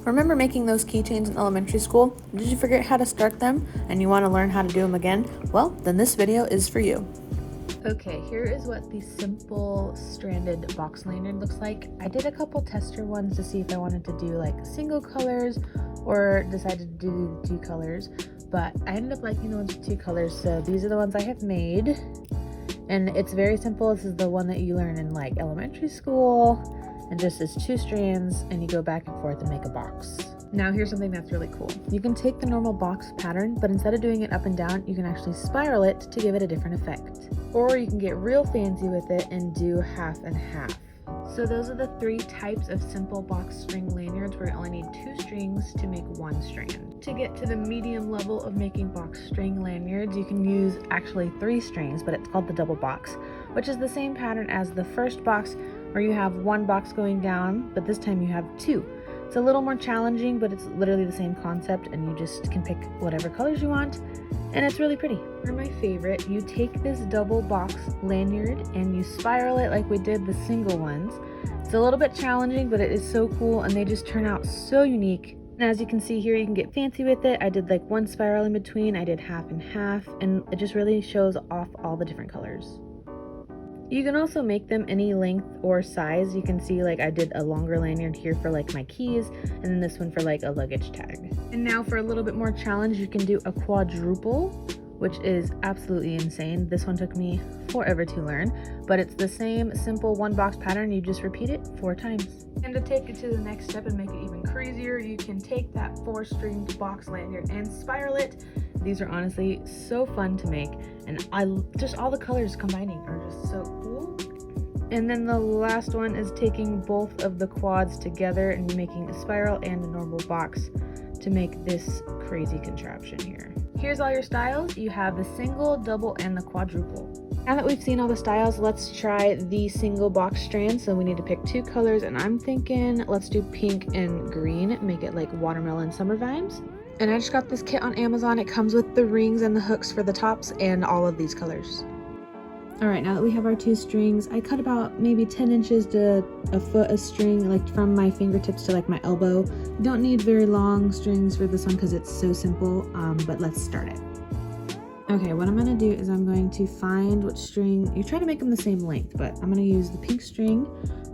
Remember making those keychains in elementary school? Did you forget how to start them and you want to learn how to do them again? Well, then this video is for you. Okay, here is what the simple stranded box lanyard looks like. I did a couple tester ones to see if I wanted to do like single colors or decided to do 2 colors, but I ended up liking the ones with 2 colors, so these are the ones I have made. And it's very simple. This is the one that you learn in like elementary school, and just is 2 strands and you go back and forth and make a box. Now here's something that's really cool. You can take the normal box pattern, but instead of doing it up and down, you can actually spiral it to give it a different effect. Or you can get real fancy with it and do half and half. So those are the 3 types of simple box string lanyards where you only need 2 strings to make 1 strand. To get to the medium level of making box string lanyards, you can use actually 3 strings, but it's called the double box, which is the same pattern as the first box where you have 1 box going down, but this time you have 2. It's a little more challenging, but it's literally the same concept, and you just can pick whatever colors you want, and it's really pretty. For my favorite, you take this double box lanyard and you spiral it like we did the single ones. It's a little bit challenging, but it is so cool, and they just turn out so unique. And as you can see here, you can get fancy with it. I did like 1 spiral in between, I did half and half, and it just really shows off all the different colors. You can also make them any length or size. You can see like I did a longer lanyard here for like my keys, and then this one for like a luggage tag. And now for a little bit more challenge, you can do a quadruple, which is absolutely insane. This one took me forever to learn, but it's the same simple 1 box pattern. You just repeat it 4 times. And to take it to the next step and make it even crazier, you can take that 4-stringed box lanyard and spiral it. These are honestly so fun to make, and just all the colors combining are just so cool. And then the last one is taking both of the quads together and making a spiral and a normal box to make this crazy contraption here. Here's all your styles. You have the single, double, and the quadruple. Now that we've seen all the styles, let's try the single box strand. So we need to pick 2 colors, and I'm thinking let's do pink and green, make it like watermelon summer vibes. And I just got this kit on Amazon. It comes with the rings and the hooks for the tops and all of these colors. All right, now that we have our 2 strings, I cut about maybe 10 inches to a foot of string, like from my fingertips to like my elbow. You don't need very long strings for this one because it's so simple, but let's start it. Okay, what I'm gonna do is I'm going to find what string, you try to make them the same length, but I'm gonna use the pink string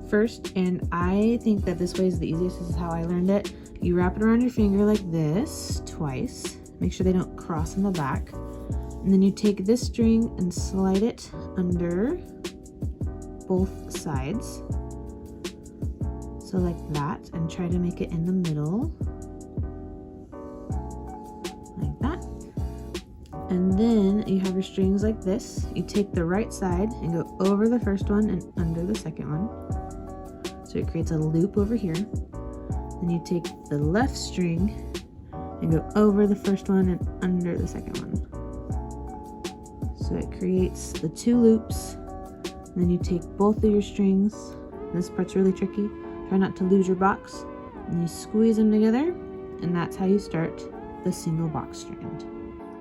first, and I think that this way is the easiest. This is how I learned it. You wrap it around your finger like this twice, make sure they don't cross in the back. And then you take this string and slide it under both sides. So like that, and try to make it in the middle. Like that. And then you have your strings like this. You take the right side and go over the first one and under the second one. So it creates a loop over here. Then you take the left string and go over the first one and under the second one. So it creates the 2 loops. Then you take both of your strings. This part's really tricky. Try not to lose your box. And you squeeze them together, and that's how you start the single box strand.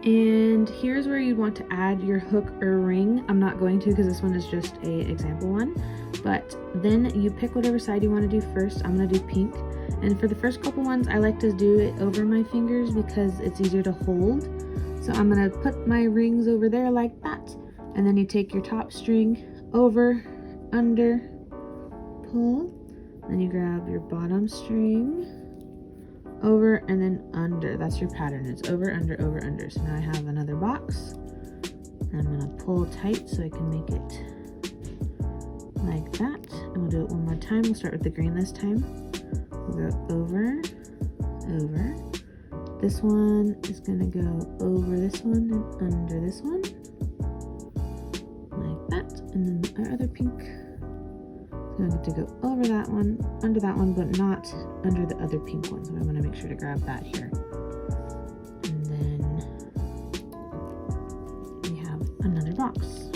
And here's where you'd want to add your hook or ring. I'm not going to because this one is just a example one. But then you pick whatever side you want to do first. I'm going to do pink. And for the first couple ones, I like to do it over my fingers because it's easier to hold. So I'm gonna put my rings over there like that. And then you take your top string over, under, pull. Then you grab your bottom string, over, and then under. That's your pattern. It's over, under, over, under. So now I have another box. And I'm gonna pull tight so I can make it like that. And we'll do it one more time. We'll start with the green this time. We'll go over, over. This one is gonna go over this one and under this one, like that. And then our other pink is going to go over that one, under that one, but not under the other pink one. So I'm gonna make sure to grab that here. And then we have another box.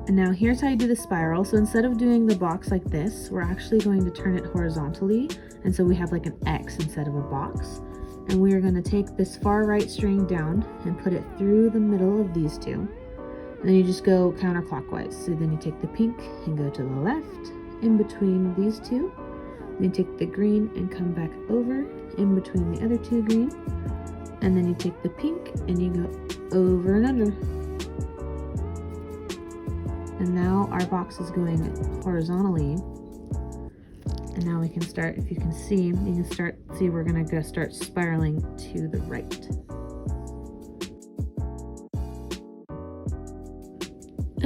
And now here's how you do the spiral. So instead of doing the box like this, we're actually going to turn it horizontally. And so we have like an X instead of a box. And we are going to take this far right string down and put it through the middle of these 2. And then you just go counterclockwise. So then you take the pink and go to the left in between these 2. Then you take the green and come back over in between the other two green. And then you take the pink and you go over and under. And now our box is going horizontally. And now we can start, if you can see, we're gonna go start spiraling to the right.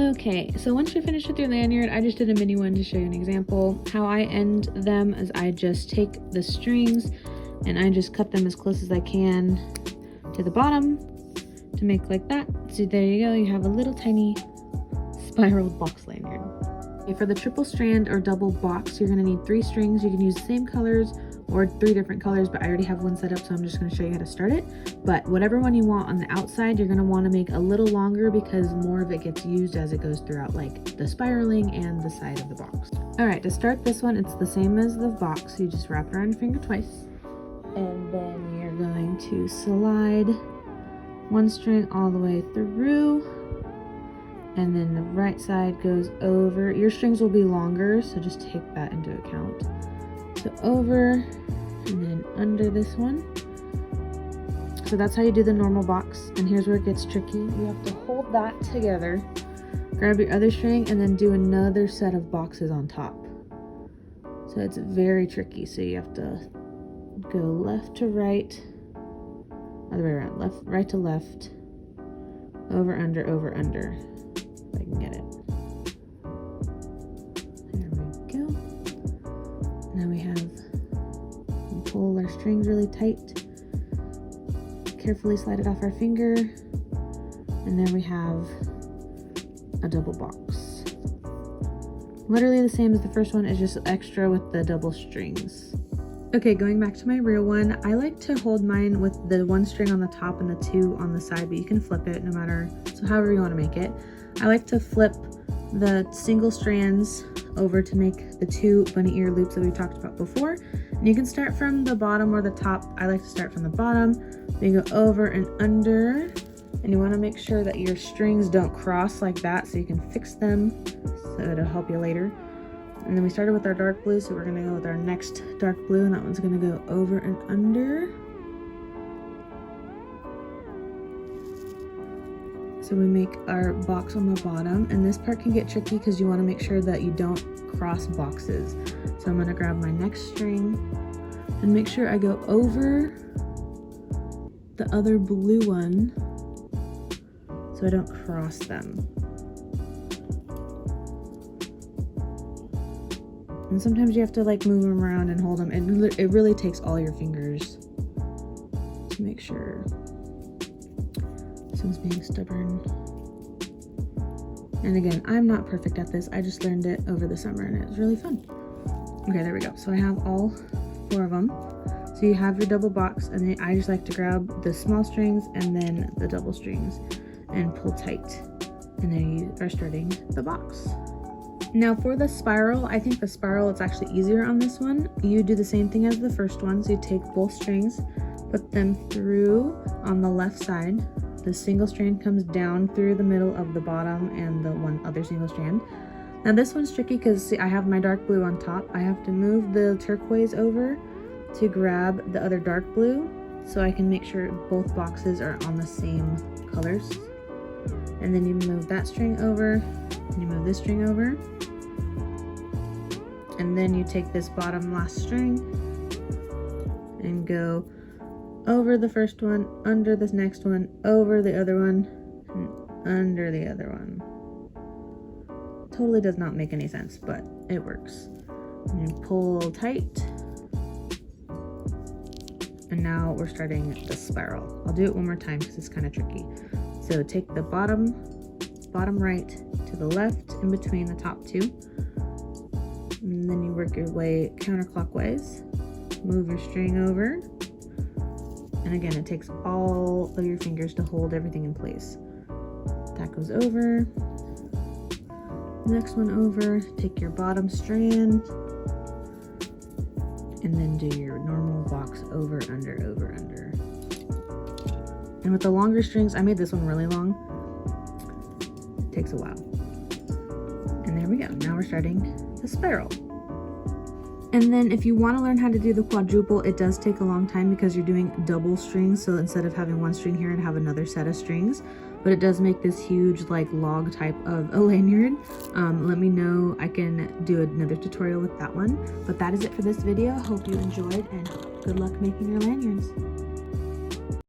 Okay, so once you're finished with your lanyard, I just did a mini one to show you an example. How I end them is I just take the strings and I just cut them as close as I can to the bottom to make like that. So there you go, you have a little tiny spiraled box lanyard. Okay, for the triple strand or double box, you're gonna need 3 strings. You can use the same colors or 3 different colors, but I already have one set up, so I'm just gonna show you how to start it. But whatever one you want on the outside, you're gonna wanna make a little longer because more of it gets used as it goes throughout, like the spiraling and the side of the box. All right, to start this one, it's the same as the box. You just wrap it around your finger twice. And then you're going to slide one string all the way through. And then the right side goes over. Your strings will be longer, so just take that into account. So over and then under this one. So that's how you do the normal box. And here's where it gets tricky. You have to hold that together, grab your other string, and then do another set of boxes on top. So it's very tricky. So you have to go left to right, other way around, right to left, over, under, if I can get it. There we go. Now we pull our strings really tight, carefully slide it off our finger, and then we have a double box. Literally the same as the first one, it's just extra with the double strings. Okay, going back to my real one, I like to hold mine with the 1 string on the top and the 2 on the side, but you can flip it no matter, so however you want to make it. I like to flip the single strands over to make the 2 bunny ear loops that we talked about before. And you can start from the bottom or the top. I like to start from the bottom, then you go over and under, and you want to make sure that your strings don't cross like that so you can fix them, so it'll help you later. And then we started with our dark blue, so we're going to go with our next dark blue, and that one's going to go over and under. So we make our box on the bottom, and this part can get tricky because you want to make sure that you don't cross boxes. So I'm going to grab my next string and make sure I go over the other blue one so I don't cross them. And sometimes you have to like move them around and hold them. It really takes all your fingers to make sure. This one's being stubborn. And again, I'm not perfect at this. I just learned it over the summer and it was really fun. Okay, there we go. So I have all 4 of them. So you have your double box, and then I just like to grab the small strings and then the double strings and pull tight. And then you are starting the box. Now for the spiral, I think the spiral is actually easier on this one. You do the same thing as the first one. So you take both strings, put them through on the left side. The single strand comes down through the middle of the bottom and the one other single strand. Now this one's tricky because see, I have my dark blue on top. I have to move the turquoise over to grab the other dark blue so I can make sure both boxes are on the same colors. And then you move that string over, and you move this string over. And then you take this bottom last string and go over the first one, under this next one, over the other one, and under the other one. Totally does not make any sense, but it works. And you pull tight. And now we're starting the spiral. I'll do it one more time because it's kind of tricky. So take the bottom right to the left in between the top 2. And then you work your way counterclockwise. Move your string over. And again, it takes all of your fingers to hold everything in place. That goes over. Next one over, take your bottom strand, and then do your normal box over, under, over, under. And with the longer strings, I made this one really long. It takes a while. And there we go. Now we're starting the spiral. And then if you want to learn how to do the quadruple, it does take a long time because you're doing double strings. So instead of having one string here and have another set of strings, but it does make this huge like log type of a lanyard. Let me know, I can do another tutorial with that one. But that is it for this video. Hope you enjoyed and good luck making your lanyards.